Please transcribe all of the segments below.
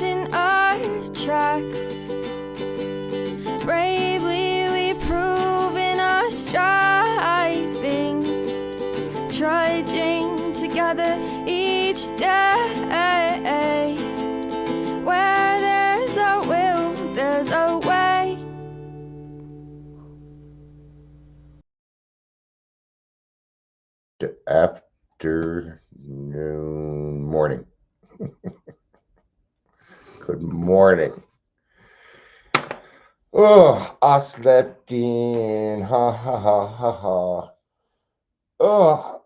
in our tracks. Bravely we prove in our striving, trudging together each day. Where there's a will, there's a way. Morning. Good morning. Oh, I slept in. Ha ha ha ha ha. Oh,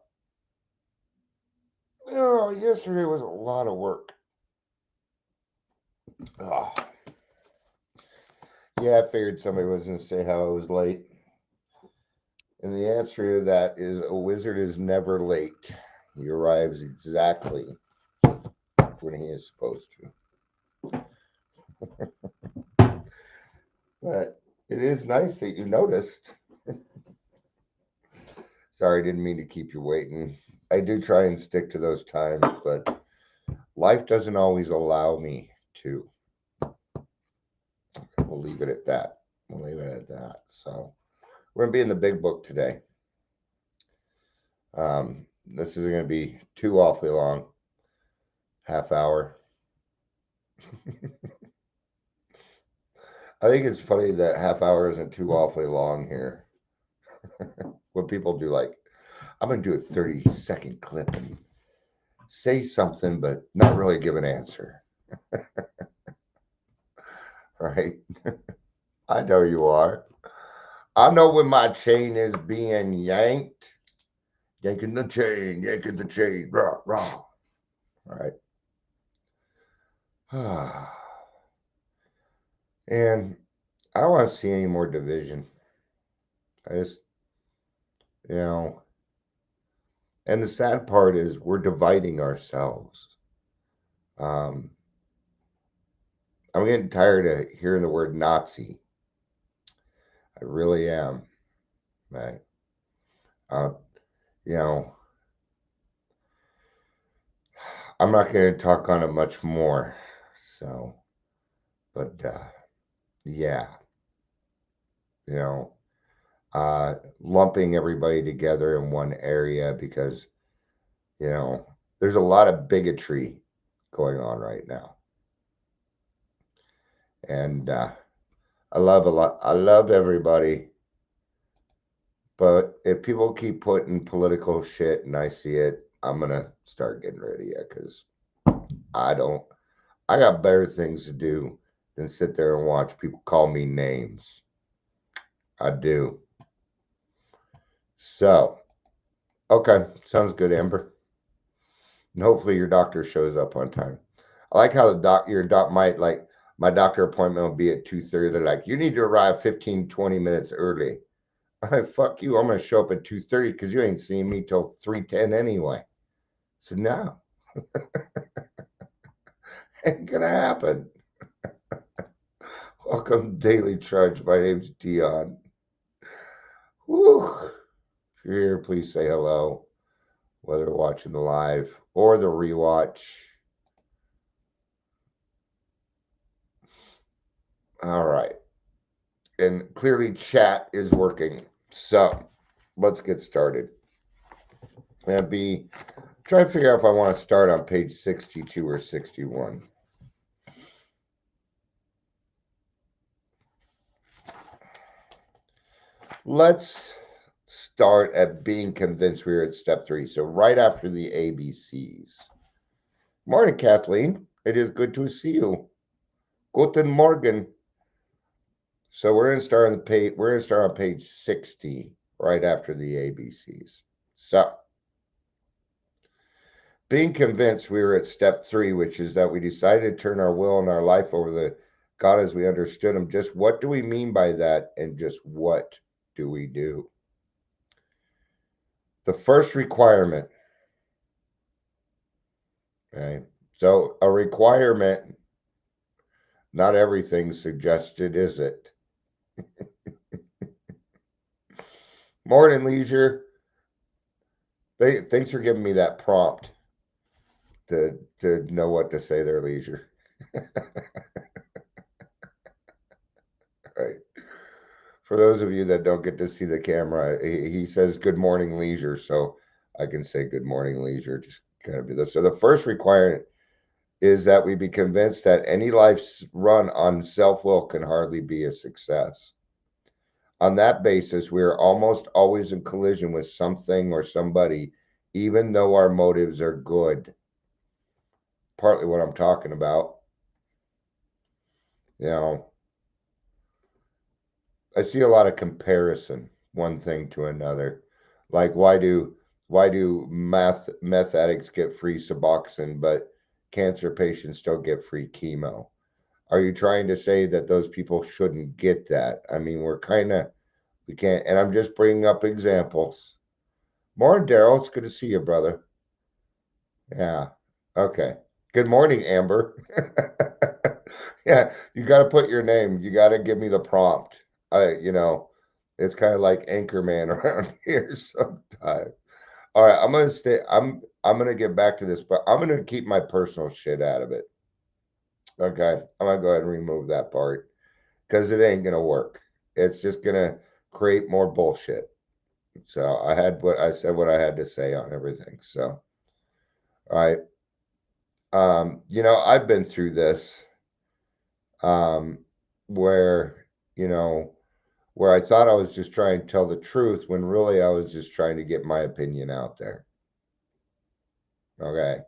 yesterday was a lot of work. Oh. Yeah, I figured somebody was going to say how I was late. And the answer to that is a wizard is never late. He arrives exactly when he is supposed to. But it is nice that you noticed. Sorry, didn't mean to keep you waiting. I do try and stick to those times, but life doesn't always allow me to. We'll leave it at that. So we're going to be in the big book today. This isn't going to be too awfully long. Half hour. I think it's funny that half hour isn't too awfully long here. What people do, like, I'm going to do a 30-second clip and say something, but not really give an answer. Right? I know you are. I know when my chain is being yanked. Yanking the chain, rah, rah. All right. And I don't want to see any more division. I just, and the sad part is we're dividing ourselves. I'm getting tired of hearing the word Nazi. I really am. Right. I'm not going to talk on it much more. So, but yeah, lumping everybody together in one area because, there's a lot of bigotry going on right now. And I love everybody. But if people keep putting political shit and I see it, I'm going to start getting rid of you because I got better things to do than sit there and watch people call me names. I do. So, okay, sounds good, Amber. And hopefully your doctor shows up on time. I like how my doctor appointment will be at 2:30. They're like, you need to arrive 15, 20 minutes early. I'm like, fuck you. I'm going to show up at 2:30 because you ain't seeing me till 3:10 anyway. So no. Ain't going to happen. Welcome, Daily Trudge. My name's Dion. Woo. If you're here, please say hello, whether watching the live or the rewatch. All right. And clearly chat is working. So let's get started. I'm going to try to figure out if I want to start on page 62 or 61. Let's start at being convinced we're at step 3. So right after the ABCs. Morning, Kathleen. It is good to see you. Guten Morgen. So we're going to start on the page. We're going to start on page 60, right after the ABCs. So, being convinced we were at step 3, which is that we decided to turn our will and our life over to God as we understood Him. Just what do we mean by that, and just what do we do? The first requirement. Okay, so a requirement. Not everything suggested, is it? Morning, Leisure. Thanks for giving me that prompt to know what to say there, Leisure. Right. For those of you that don't get to see the camera, he says good morning leisure, so I can say good morning leisure. Just kind of do this. So the first requirement is that we be convinced that any life run on self-will can hardly be a success. On that basis, we are almost always in collision with something or somebody, even though our motives are good. Partly what I'm talking about. You know, I see a lot of comparison, one thing to another. Like why do meth addicts get free Suboxone, but cancer patients don't get free chemo? Are you trying to say that those people shouldn't get that? I mean, we can't, and I'm just bringing up examples. Morning, Daryl. It's good to see you, brother. Yeah. Okay. Good morning, Amber. Yeah, you got to put your name. You got to give me the prompt. It's kind of like Anchorman around here sometimes. All right, I'm gonna stay. I'm gonna get back to this, but I'm gonna keep my personal shit out of it. Okay, I'm gonna go ahead and remove that part because it ain't gonna work. It's just gonna create more bullshit. So I said what I had to say on everything. So, all right. I've been through this, um, where, you know, where I thought I was just trying to tell the truth when really I was just trying to get my opinion out there. Okay.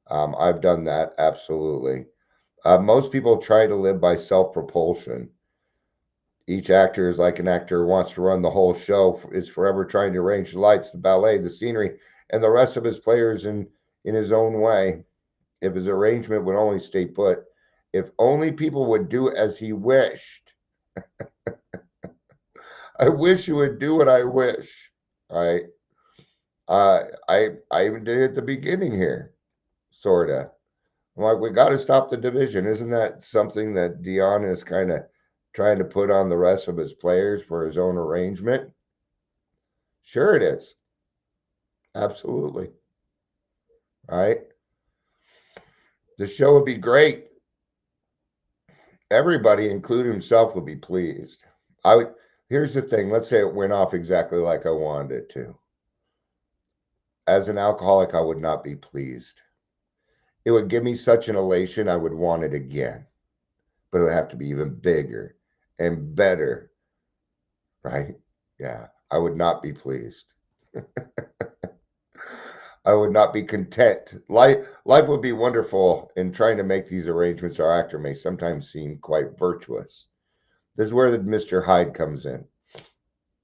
I've done that. Absolutely. Most people try to live by self-propulsion. Each actor is like an actor who wants to run the whole show, is forever trying to arrange the lights, the ballet, the scenery, and the rest of his players in his own way. If his arrangement would only stay put, if only people would do as he wished. I wish you would do what I wish. All right. I even did it at the beginning here, sorta. I'm like, we got to stop the division. Isn't that something that Dion is kind of trying to put on the rest of his players for his own arrangement? Sure, it is. Absolutely. All right. The show would be great. Everybody, including himself, would be pleased. Here's the thing. Let's say it went off exactly like I wanted it to. As an alcoholic, I would not be pleased. It would give me such an elation, I would want it again. But it would have to be even bigger and better, right? Yeah, I would not be pleased. I would not be content. Life would be wonderful, and trying to make these arrangements our actor may sometimes seem quite virtuous. This is where the Mr. Hyde comes in.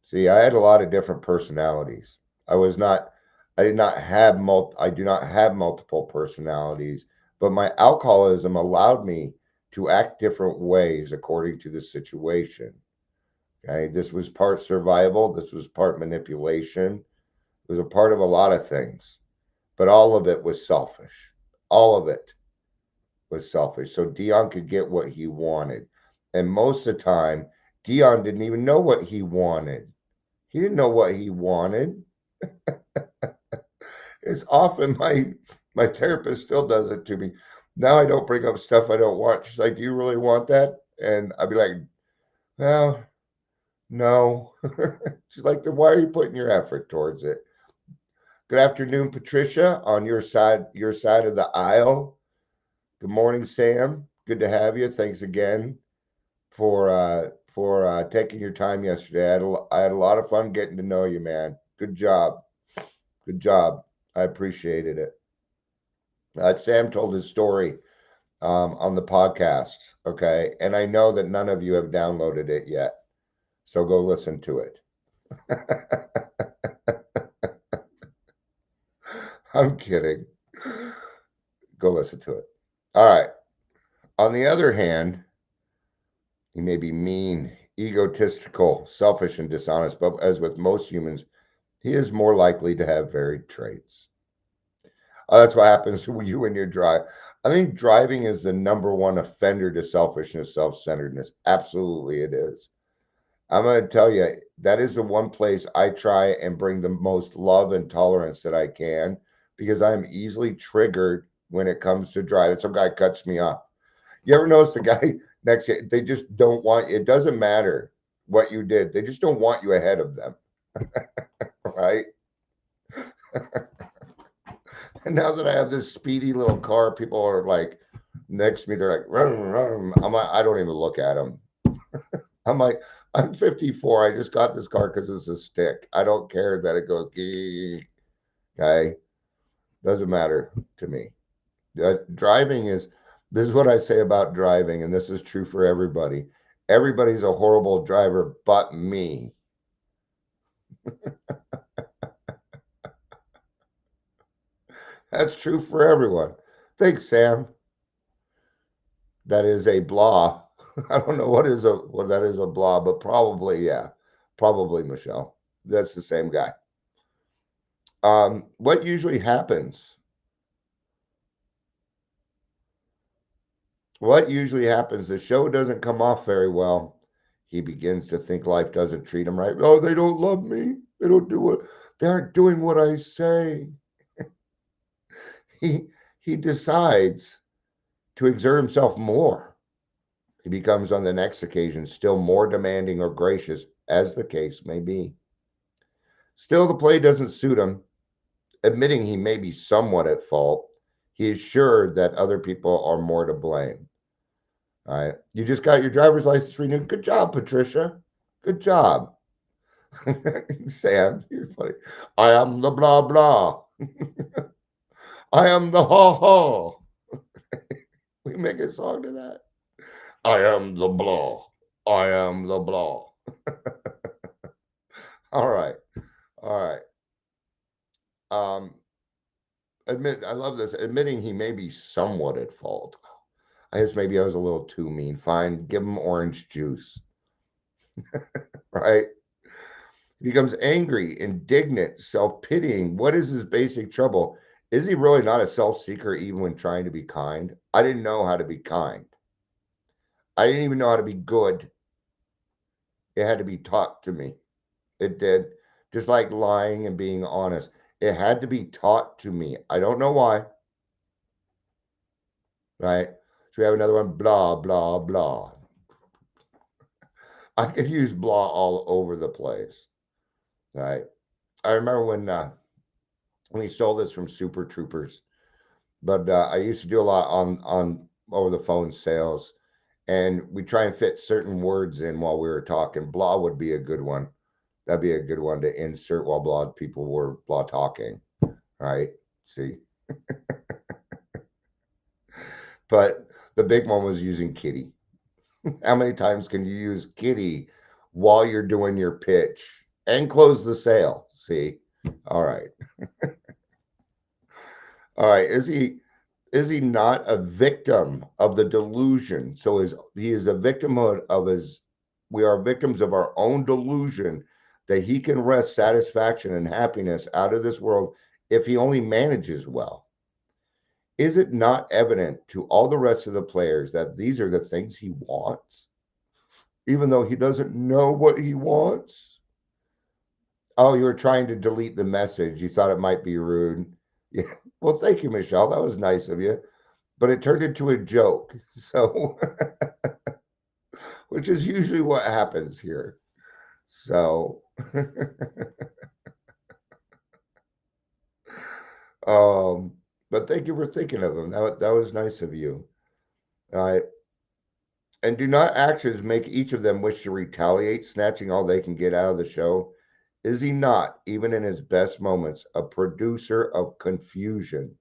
See, I had a lot of different personalities. I did not have I do not have multiple personalities, but my alcoholism allowed me to act different ways according to the situation. Okay, this was part survival, this was part manipulation, it was a part of a lot of things, but all of it was selfish. All of it was selfish. So Dion could get what he wanted. And most of the time, Dion didn't even know what he wanted. He didn't know what he wanted. It's often my therapist still does it to me. Now I don't bring up stuff I don't want. She's like, "Do you really want that?" And I'd be like, "Well, no." She's like, "Then why are you putting your effort towards it?" Good afternoon, Patricia, on your side of the aisle. Good morning, Sam. Good to have you. Thanks again for taking your time yesterday. I had a lot of fun getting to know you, man. Good job. Good job. I appreciated it. Sam told his story on the podcast, okay? And I know that none of you have downloaded it yet, so go listen to it. I'm kidding. Go listen to it. All right. On the other hand, he may be mean, egotistical, selfish, and dishonest, but as with most humans, he is more likely to have varied traits. That's what happens to you when you're driving. I think driving is the number one offender to selfishness, self-centeredness. Absolutely, it is. I'm going to tell you, that is the one place I try and bring the most love and tolerance that I can, because I'm easily triggered when it comes to driving. Some guy cuts me off. You ever notice the guy next to you, they just don't want, it doesn't matter what you did. They just don't want you ahead of them, right? And now that I have this speedy little car, people are like next to me, they're like, rum, rum. I'm like, I don't even look at them. I'm like, I'm 54. I just got this car because it's a stick. I don't care that it goes, okay? Doesn't matter to me. Driving is, this is what I say about driving, and this is true for everybody. Everybody's a horrible driver but me. That's true for everyone. Thanks, Sam. That is a blah. I don't know what that is a blah, but probably, yeah. Probably Michelle. That's the same guy. What usually happens? What usually happens? The show doesn't come off very well. He begins to think life doesn't treat him right. Oh, they don't love me. They don't do it. They aren't doing what I say. He decides to exert himself more. He becomes on the next occasion still more demanding or gracious, as the case may be. Still, the play doesn't suit him. Admitting he may be somewhat at fault, he is sure that other people are more to blame. All right. You just got your driver's license renewed. Good job, Patricia. Good job. Sam, you're funny. I am the blah blah. I am the ha ha. We make a song to that. I am the blah. I am the blah. All right. All right. I love this. Admitting he may be somewhat at fault. I guess maybe I was a little too mean. Fine, give him orange juice. Right? He becomes angry, indignant, self-pitying. What is his basic trouble? Is he really not a self-seeker even when trying to be kind? I didn't know how to be kind. I didn't even know how to be good. It had to be taught to me. It did. Just like lying and being honest. It had to be taught to me. I don't know why. Right? So we have another one, blah, blah, blah. I could use blah all over the place. Right? I remember when we stole this from Super Troopers, but I used to do a lot on over the phone sales, and we try and fit certain words in while we were talking. Blah would be a good one. That'd be a good one to insert while blah people were blah talking. Right? See? But the big one was using kitty. How many times can you use kitty while you're doing your pitch and close the sale? See? All right. All right. Is he not a victim of the delusion? So he is a victim of his, we are victims of our own delusion that he can wrest satisfaction and happiness out of this world if he only manages well. Is it not evident to all the rest of the players that these are the things he wants, even though he doesn't know what he wants? Oh, you were trying to delete the message. You thought it might be rude. Yeah. Well, thank you, Michelle. That was nice of you. But it turned into a joke. So, which is usually what happens here. So, but thank you for thinking of him. That was nice of you. All right. And do not actions make each of them wish to retaliate, snatching all they can get out of the show? Is he not, even in his best moments, a producer of confusion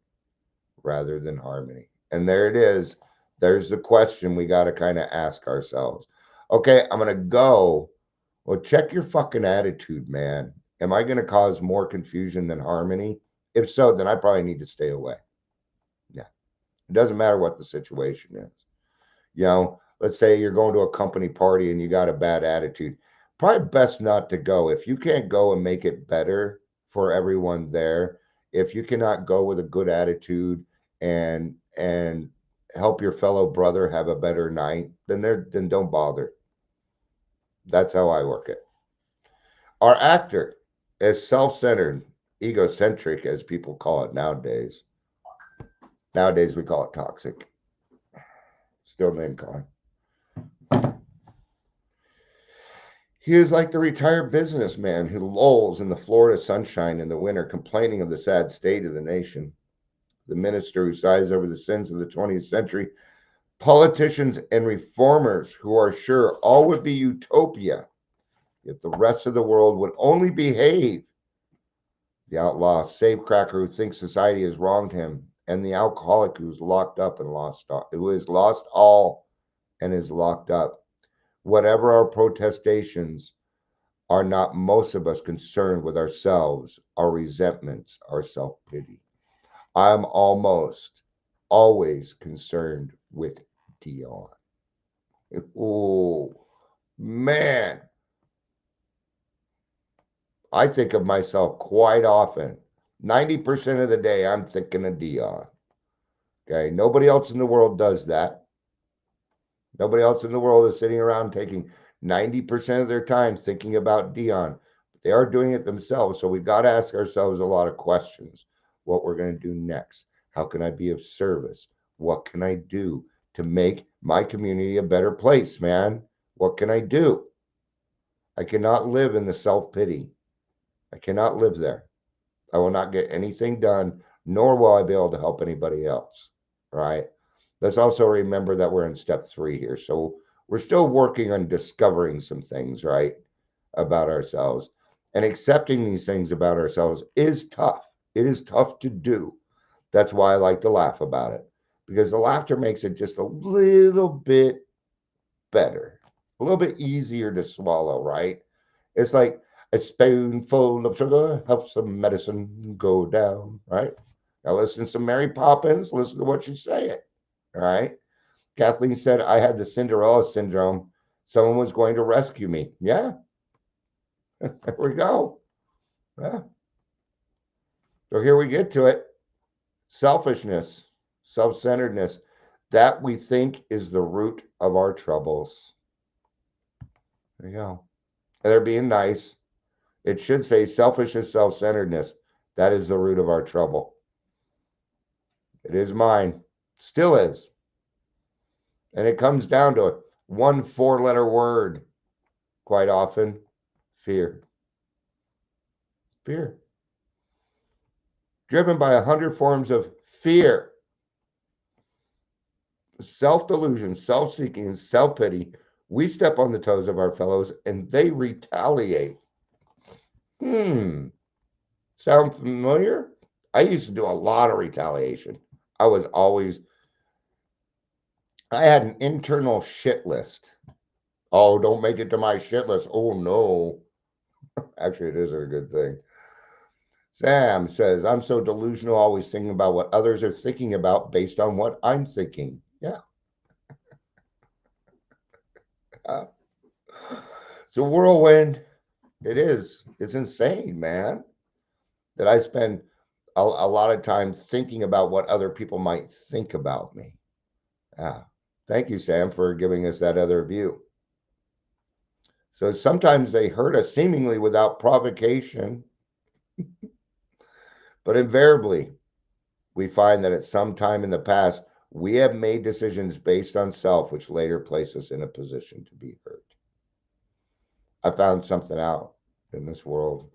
rather than harmony? And there it is. There's the question we got to kind of ask ourselves. Okay, I'm going to go. Well, check your fucking attitude, man. Am I going to cause more confusion than harmony? If so, then I probably need to stay away. Yeah. It doesn't matter what the situation is. You know, let's say you're going to a company party and you got a bad attitude. Probably best not to go. If you can't go and make it better for everyone there, if you cannot go with a good attitude and help your fellow brother have a better night, then don't bother. That's how I work it. Our actor is self-centered, egocentric, as people call it nowadays. Nowadays we call it toxic. Still named Colin. He is like the retired businessman who lolls in the Florida sunshine in the winter, complaining of the sad state of the nation. The minister who sighs over the sins of the 20th century. Politicians and reformers who are sure all would be utopia if the rest of the world would only behave. The outlaw safecracker who thinks society has wronged him, and the alcoholic who's locked up and who has lost all and is locked up. Whatever our protestations, are not most of us concerned with ourselves, our resentments, our self-pity. I'm almost always concerned with Dion. Oh, man. I think of myself quite often. 90% of the day, I'm thinking of Dion. Okay, nobody else in the world does that. Nobody else in the world is sitting around taking 90% of their time thinking about Dion. They are doing it themselves. So we've got to ask ourselves a lot of questions. What we're going to do next? How can I be of service? What can I do to make my community a better place, man? What can I do? I cannot live in the self-pity. I cannot live there. I will not get anything done, nor will I be able to help anybody else, right? Let's also remember that we're in step 3 here. So we're still working on discovering some things, right, about ourselves. And accepting these things about ourselves is tough. It is tough to do. That's why I like to laugh about it, because the laughter makes it just a little bit better, a little bit easier to swallow, right? It's like a spoonful of sugar helps the medicine go down, right? Now listen to some Mary Poppins. Listen to what she's saying, all right? Kathleen said, I had the Cinderella syndrome. Someone was going to rescue me. Yeah. There we go. Yeah. So here we get to it. Selfishness, self-centeredness, that we think is the root of our troubles. There you go. And they're being nice. It should say selfishness, self-centeredness. That is the root of our trouble. It is mine. Still is. And it comes down to one 4-letter word quite often: fear. Fear. Driven by 100 forms of fear. Self-delusion, self-seeking, and self-pity. We step on the toes of our fellows and they retaliate. Sound familiar? I used to do a lot of retaliation. I had an internal shit list. Oh, don't make it to my shit list. Oh, no. Actually, it is a good thing. Sam says, I'm so delusional, always thinking about what others are thinking about based on what I'm thinking. Yeah. It's a whirlwind. It is. It's insane, man, that I spend a lot of time thinking about what other people might think about me. Yeah. Thank you, Sam, for giving us that other view. So sometimes they hurt us seemingly without provocation, but invariably we find that at some time in the past, we have made decisions based on self, which later place us in a position to be hurt. I found something out in this world.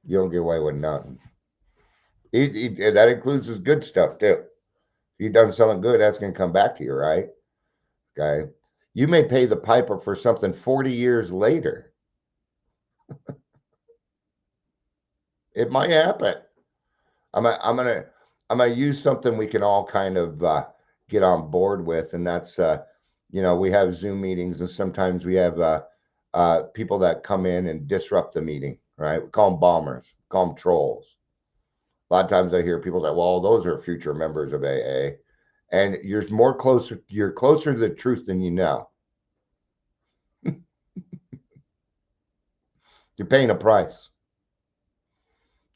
You don't get away with nothing. That includes his good stuff, too. If you've done something good, that's going to come back to you, right? Okay. You may pay the piper for something 40 years later. It might happen. I'm gonna use something we can all kind of get on board with, and that's we have Zoom meetings, and sometimes we have people that come in and disrupt the meeting, right? We call them bombers, call them trolls. A lot of times I hear people say, well, those are future members of AA. And you're closer to the truth than you know. You're paying a price.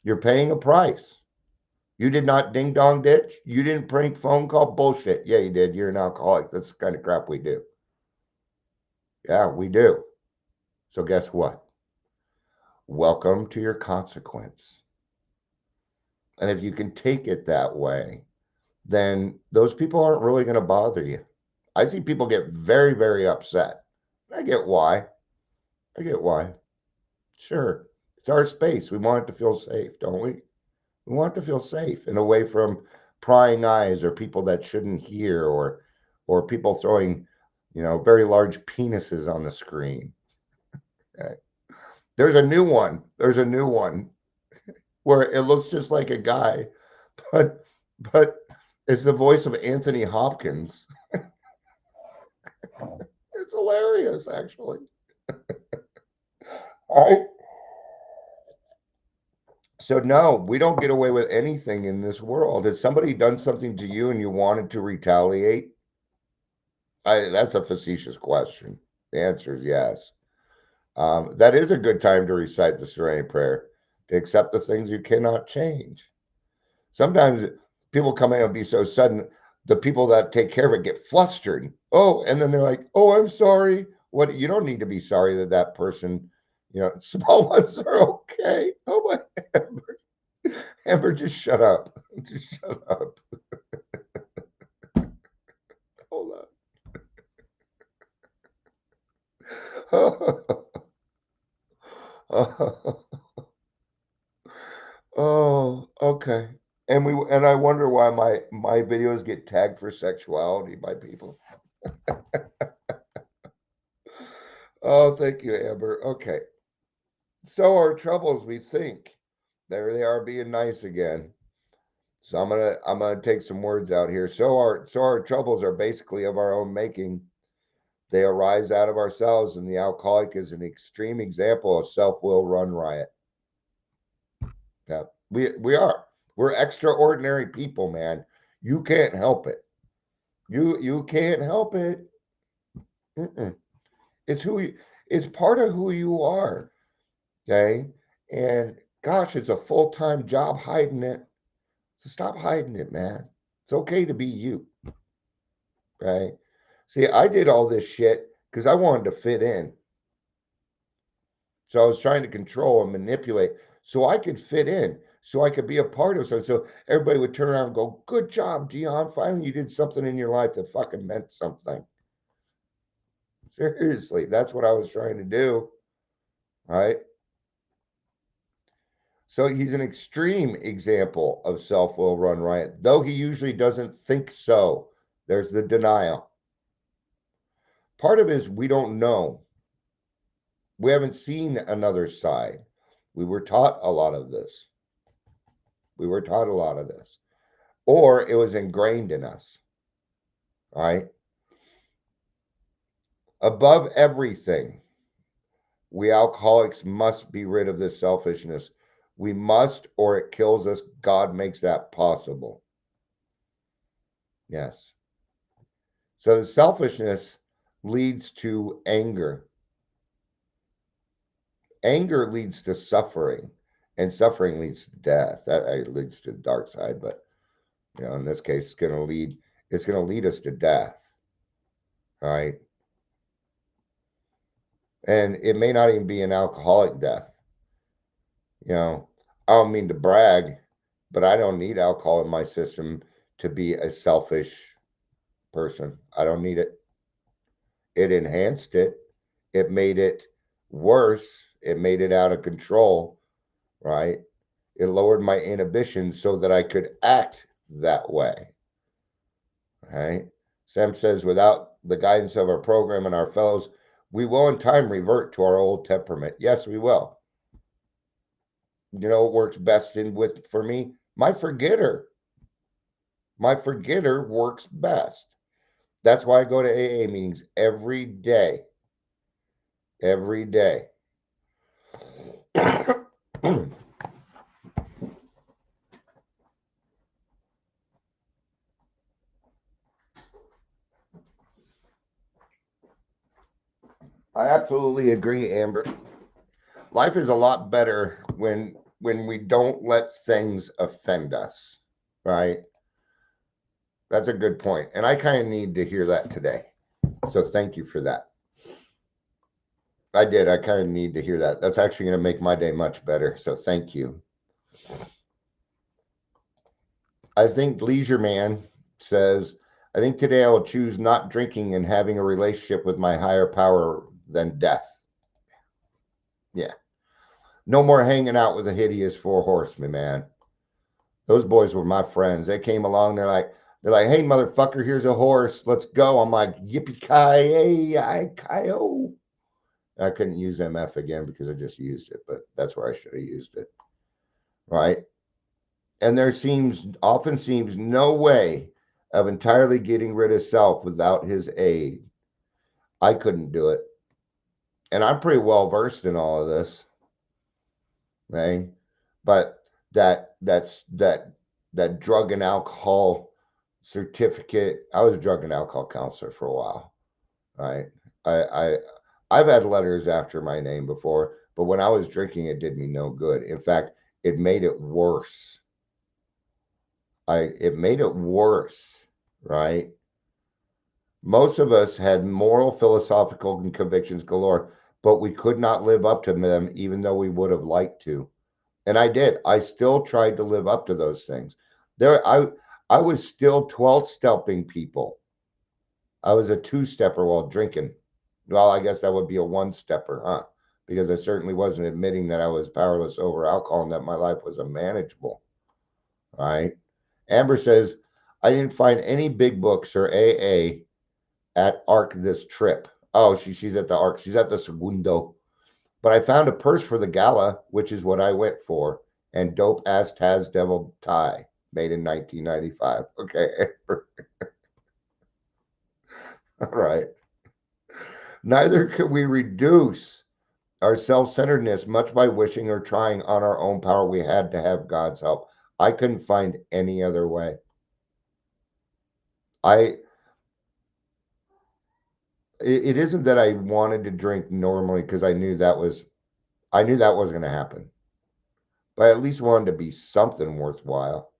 You're paying a price. You did not ding dong ditch. You didn't prank phone call. Bullshit. Yeah, you did. You're an alcoholic. That's the kind of crap we do. Yeah, we do. So guess what? Welcome to your consequence. And if you can take it that way, then those people aren't really going to bother you. I see people get very, very upset. I get why. I get why. Sure. It's our space. We want it to feel safe, don't we? We want it to feel safe and away from prying eyes or people that shouldn't hear or people throwing, very large penises on the screen. Okay. There's a new one. There's a new one where it looks just like a guy, but it's the voice of Anthony Hopkins. It's hilarious, actually. All right. So no, we don't get away with anything in this world. Has somebody done something to you and you wanted to retaliate? That's a facetious question. The answer is yes. That is a good time to recite the Serenity Prayer, to accept the things you cannot change. Sometimes people come in and be so sudden, the people that take care of it get flustered. Oh, and then they're like, oh, I'm sorry. What? You don't need to be sorry that person, small ones are okay. Oh my, Amber, just shut up. Just shut up. Hold on. Oh, okay. And I wonder why my videos get tagged for sexuality by people. Oh, thank you, Amber. Okay. So our troubles, we think. There they are being nice again. So I'm gonna take some words out here. So our troubles are basically of our own making. They arise out of ourselves, and the alcoholic is an extreme example of self-will run riot. Yeah, we are. We're extraordinary people, man. You can't help it. You can't help it. Mm-mm. It's part of who you are. Okay. And gosh, it's a full-time job hiding it. So stop hiding it, man. It's okay to be you. Okay. See, I did all this shit because I wanted to fit in. So I was trying to control and manipulate so I could fit in, so I could be a part of something. So everybody would turn around and go, good job, Dion. Finally, you did something in your life that fucking meant something. Seriously, that's what I was trying to do. All right. So he's an extreme example of self-will run riot, though he usually doesn't think so. There's the denial. Part of it is we don't know. We haven't seen another side. We were taught a lot of this. We were taught a lot of this. Or it was ingrained in us. All right. Above everything, we alcoholics must be rid of this selfishness. We must, or it kills us. God makes that possible. Yes. So the selfishness leads to anger. Anger leads to suffering, and suffering leads to death. That leads to the dark side, but in this case, it's going to lead us to death. All right. And it may not even be an alcoholic death. I don't mean to brag, but I don't need alcohol in my system to be a selfish person. I don't need it. It enhanced it. It made it worse. It made it out of control, right? It lowered my inhibitions so that I could act that way. Right? Sam says, without the guidance of our program and our fellows, we will in time revert to our old temperament. Yes, we will. You know what works best for me? My forgetter. My forgetter works best. That's why I go to AA meetings every day. Every day. I absolutely agree, Amber. Life is a lot better when we don't let things offend us, right? That's a good point. And I kind of need to hear that today. So thank you for that. I did. I kind of need to hear that. That's actually going to make my day much better. So thank you. I think Leisure Man says, I think today I will choose not drinking and having a relationship with my higher power than death. Yeah. No more hanging out with the hideous four horsemen, man. Those boys were my friends. They came along. They're like, hey, motherfucker, here's a horse. Let's go. I'm like, yippee-ki-yay, I couldn't use MF again because I just used it, but that's where I should have used it. Right? And there often seems no way of entirely getting rid of self without his aid. I couldn't do it. And I'm pretty well versed in all of this. Okay? But that drug and alcohol certificate, I was a drug and alcohol counselor for a while. Right? I've had letters after my name before, but when I was drinking, it did me no good. In fact, it made it worse. It made it worse, right? Most of us had moral, philosophical, and convictions galore, but we could not live up to them, even though we would have liked to. And I did. I still tried to live up to those things. I was still 12-stepping people. I was a 2-stepper while drinking. Well, I guess that would be a 1-stepper, huh? Because I certainly wasn't admitting that I was powerless over alcohol and that my life was unmanageable. All right. Amber says, I didn't find any big books or AA at ARC this trip. Oh, she's at the ARC. She's at the Segundo. But I found a purse for the gala, which is what I went for, and dope ass Taz Devil tie made in 1995. Okay. All right. Neither could we reduce our self-centeredness much by wishing or trying on our own power. We had to have God's help. I couldn't find any other way. It isn't that I wanted to drink normally because I knew that wasn't going to happen. But I at least wanted to be something worthwhile.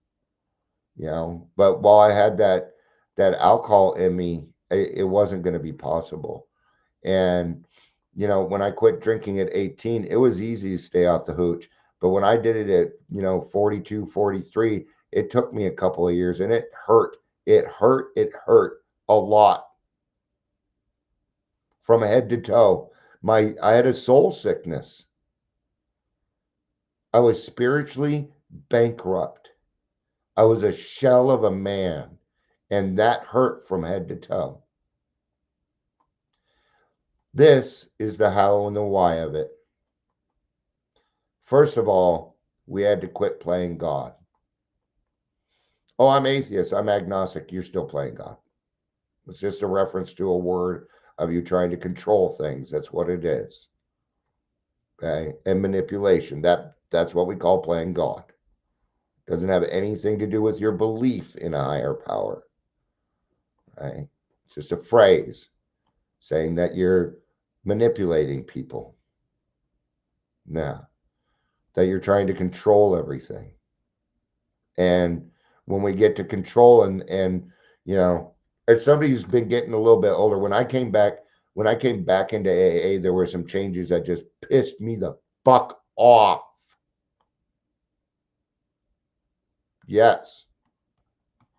But while I had that alcohol in me, it wasn't going to be possible. And when I quit drinking at 18, it was easy to stay off the hooch. But when I did it at 42, 43, it took me a couple of years, and it hurt. It hurt a lot from head to toe. I had a soul sickness. I was spiritually bankrupt. I was a shell of a man, and that hurt from head to toe. This is the how and the why of it. First of all, we had to quit playing God. Oh, I'm atheist. I'm agnostic. You're still playing God. It's just a reference to a word of you trying to control things. That's what it is. Okay? And manipulation. That's what we call playing God. Doesn't have anything to do with your belief in a higher power. Okay? It's just a phrase saying that you're manipulating people. Now, that you're trying to control everything. And when we get to control and if somebody's been getting a little bit older, when I came back into AA, there were some changes that just pissed me the fuck off. Yes.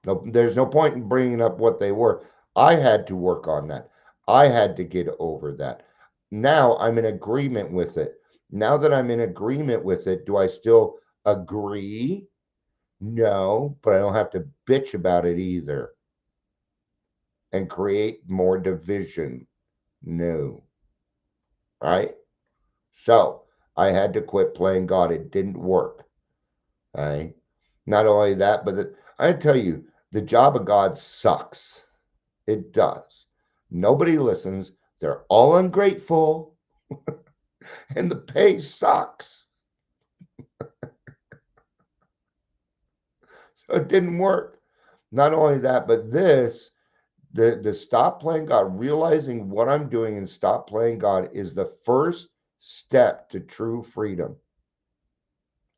No, there's no point in bringing up what they were. I had to work on that. I had to get over that. Now I'm in agreement with it. Now that I'm in agreement with it, do I still agree? No, but I don't have to bitch about it either and create more division. No. Right? So I had to quit playing God. It didn't work. Right? Not only that, but I tell you, the job of God sucks. It does. Nobody listens. They're all ungrateful. And the pay sucks. So it didn't work. Not only that, but the stop playing God, realizing what I'm doing and stop playing God is the first step to true freedom.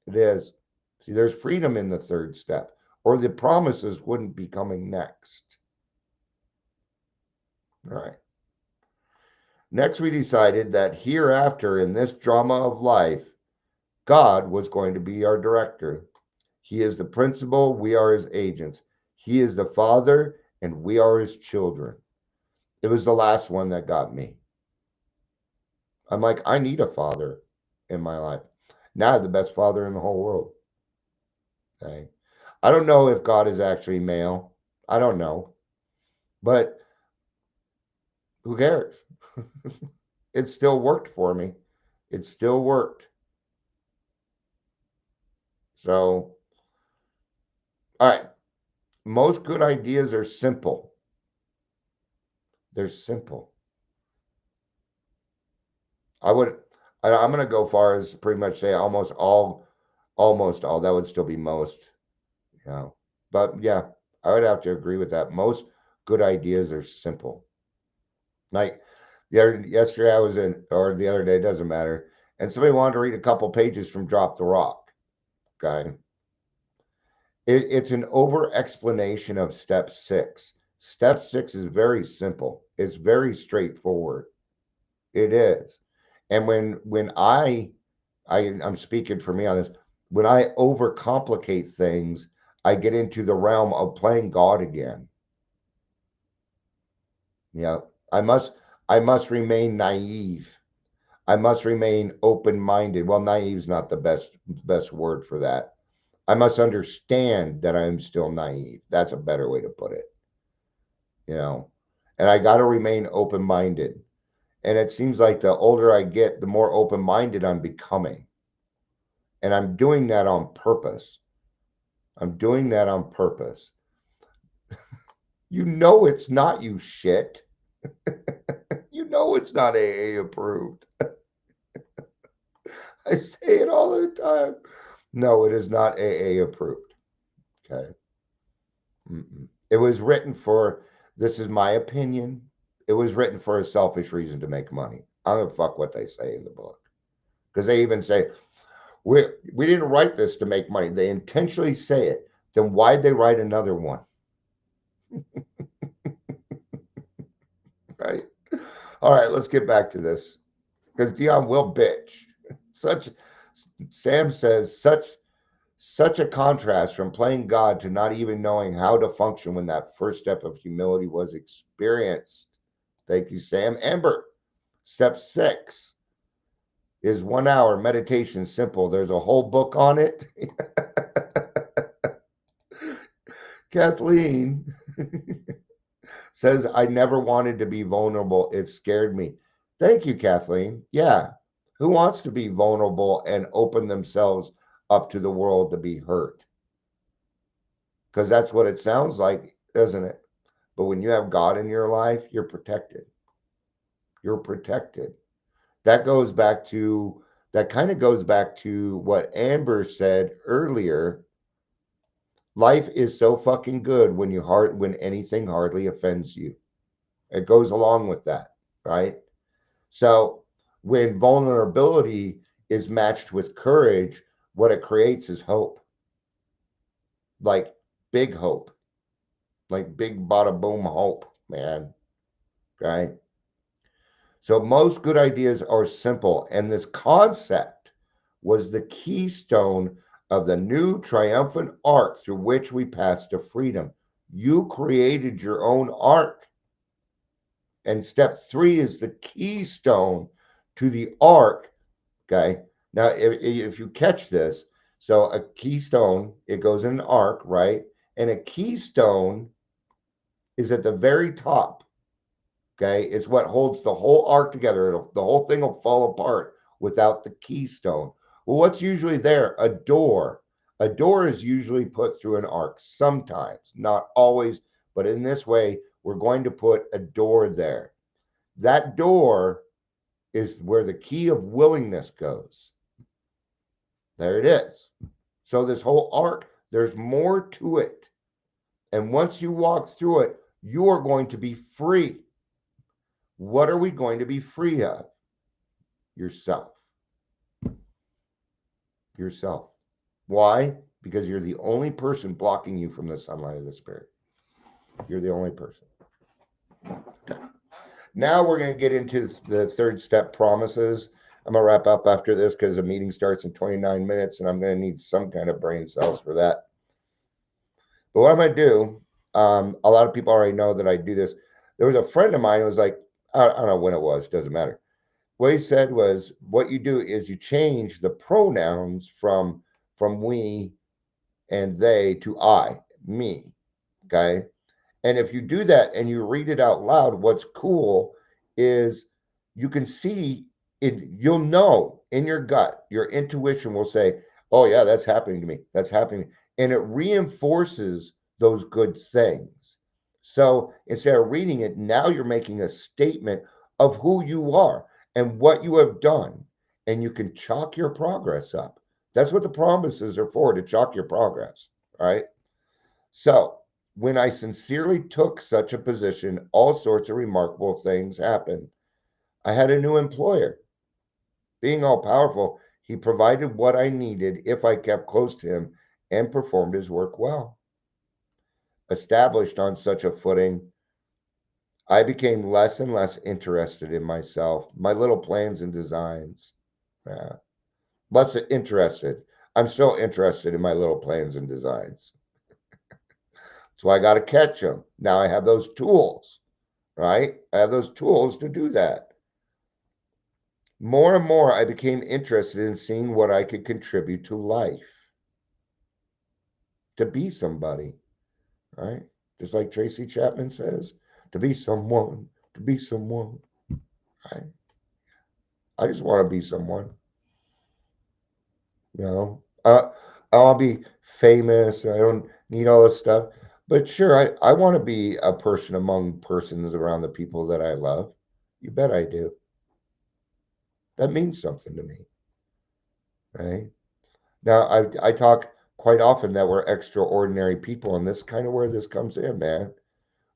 It is. See, there's freedom in the third step, or the promises wouldn't be coming next. All right. Next, we decided that hereafter in this drama of life, God was going to be our director. He is the principal. We are his agents. He is the Father, and we are his children. It was the last one that got me. I'm like, I need a father in my life. Now I have the best father in the whole world. Okay. I don't know if God is actually male. I don't know. But who cares? It still worked for me. It still worked. So, all right. Most good ideas are simple. They're simple. I'm going to go far as pretty much say almost all, that would still be most, you know. But yeah, I would have to agree with that. Most good ideas are simple. Like yesterday I was in, or the other day, it doesn't matter, and somebody wanted to read a couple pages from Drop the Rock. Okay. It's an over explanation of step 6. Step 6 is very simple. It's very straightforward. It is. And when I'm speaking for me on this, when I overcomplicate things, I get into the realm of playing God again. Yeah. I must remain naive. I must remain open-minded. Well, naive is not the best word for that. I must understand that I'm still naive. That's a better way to put it. You know, and I got to remain open-minded. And it seems like the older I get, the more open-minded I'm becoming. And I'm doing that on purpose. I'm doing that on purpose. You know it's not, you shit. You know it's not AA approved. I say it all the time. No, it is not AA approved. Okay. It was written for, this is my opinion, it was written for a selfish reason to make money. I don't fuck what they say in the book. Because they even say, we didn't write this to make money. They intentionally say it. Then why'd they write another one? Right? All right, let's get back to this. Because Dion will bitch. Sam says, such a contrast from playing God to not even knowing how to function when that first step of humility was experienced. Thank you, Sam. Amber, step 6 is 1 hour meditation, simple. There's a whole book on it. Kathleen says, I never wanted to be vulnerable. It scared me. Thank you, Kathleen. Yeah. Who wants to be vulnerable and open themselves up to the world to be hurt? Because that's what it sounds like, doesn't it? But when you have God in your life, you're protected. You're protected. That kind of goes back to what Amber said earlier. Life is so fucking good when anything hardly offends you. It goes along with that, right? So when vulnerability is matched with courage, what it creates is hope. Like big hope. Like big bada boom hope, man. Okay. So most good ideas are simple, and this concept was the keystone of the new triumphant arc through which we pass to freedom. You created your own arc. And step 3 is the keystone to the arc. Okay. Now, if you catch this, so a keystone, it goes in an arc, right? And a keystone is at the very top. Okay. It's what holds the whole arc together. The whole thing will fall apart without the keystone. Well, what's usually there? A door. A door is usually put through an arc sometimes, not always, but in this way, we're going to put a door there. That door is where the key of willingness goes. There it is. So this whole arc, there's more to it. And once you walk through it, you are going to be free. What are we going to be free of? Yourself. Yourself. Why? Because you're the only person blocking you from the sunlight of the Spirit. You're the only person. Okay. Now we're going to get into the third step, promises. I'm going to wrap up after this because the meeting starts in 29 minutes and I'm going to need some kind of brain cells for that. But what I'm going to do A lot of people already know that I do this. There was a friend of mine who was like, I don't know when it was, doesn't matter. What he said was, what you do is you change the pronouns from we and they to I, me. Okay. And if you do that and you read it out loud, what's cool is you can see it, you'll know in your gut, your intuition will say, oh, yeah, that's happening to me. That's happening. And it reinforces those good things. So instead of reading it, now you're making a statement of who you are and what you have done. And you can chalk your progress up. That's what the promises are for, to chalk your progress. Right. So when I sincerely took such a position, all sorts of remarkable things happened. I had a new employer. Being all powerful, he provided what I needed if I kept close to him and performed his work well. Established on such a footing, I became less and less interested in myself, my little plans and designs. Yeah. Less interested. I'm still interested in my little plans and designs. So I got to catch them. Now I have those tools, right? I have those tools to do that. More and more, I became interested in seeing what I could contribute to life, to be somebody, right? Just like Tracy Chapman says, to be someone, to be someone, right? I just want to be someone, you know. I want to be famous. I don't need all this stuff. But sure, I want to be a person among persons around the people that I love. You bet I do. That means something to me, right? Now, I talk quite often that we're extraordinary people, and this is kind of where this comes in, man,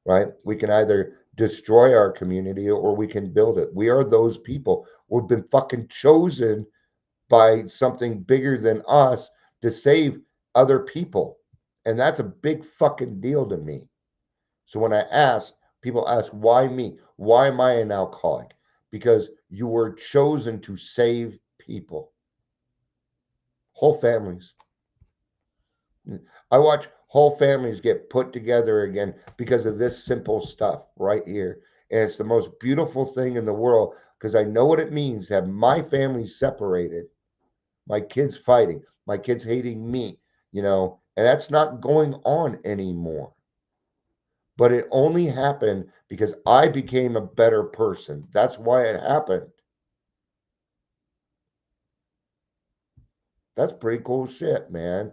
right? We can either destroy our community or we can build it. We are those people. We've been fucking chosen by something bigger than us to save other people. And that's a big fucking deal to me. So when I ask, people ask, why me? Why am I an alcoholic? Because you were chosen to save people, whole families. I watch whole families get put together again because of this simple stuff right here. And it's the most beautiful thing in the world because I know what it means to have my family separated, my kids fighting, my kids hating me, and that's not going on anymore. But it only happened because I became a better person. That's why it happened. That's pretty cool shit, man.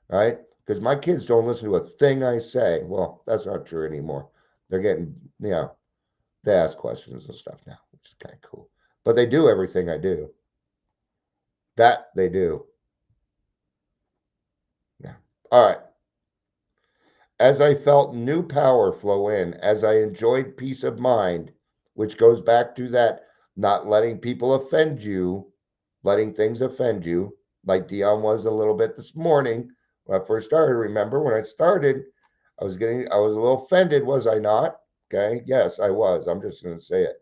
Right? Because my kids don't listen to a thing I say. Well, that's not true anymore. They're getting, they ask questions and stuff now, which is kind of cool. But they do everything I do. That they do. Yeah. All right. As I felt new power flow in, as I enjoyed peace of mind, which goes back to that not letting people offend you, letting things offend you, like Dion was a little bit this morning when I first started. Remember when I started, I was a little offended, was I not? Okay. Yes, I was. I'm just going to say it.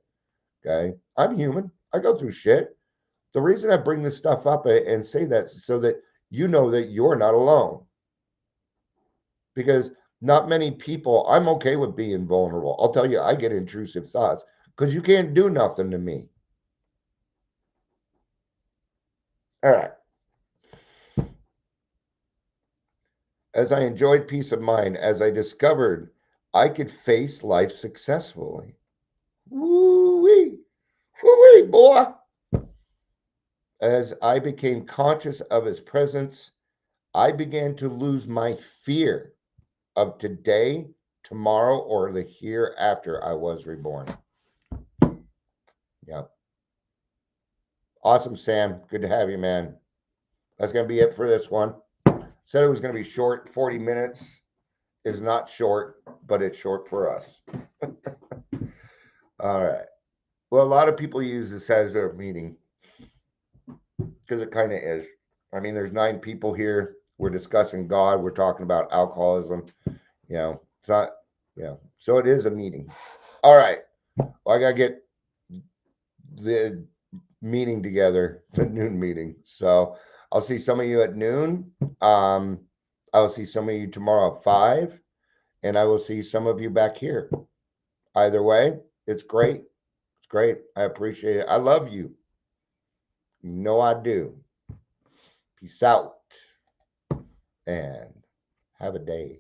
Okay. I'm human. I go through shit. The reason I bring this stuff up and say that is so that you know that you're not alone. Because not many people, I'm okay with being vulnerable. I'll tell you, I get intrusive thoughts because you can't do nothing to me. All right. As I enjoyed peace of mind, as I discovered I could face life successfully. Woo-wee. Woo-wee, boy. As I became conscious of his presence, I began to lose my fear of today, tomorrow, or the hereafter I was reborn. Yep. Awesome, Sam. Good to have you, man. That's going to be it for this one. Said it was going to be short. 40 minutes is not short, but it's short for us. All right. Well, a lot of people use this as their meeting because it kind of is. I mean, there's 9 people here. We're discussing God. We're talking about alcoholism. It's not, so it is a meeting. All right. Well, I got to get the meeting together, the noon meeting. So I'll see some of you at noon. I'll see some of you tomorrow at 5. and I will see some of you back here. Either way, it's great. It's great. I appreciate it. I love you. You know I do. Peace out and have a day.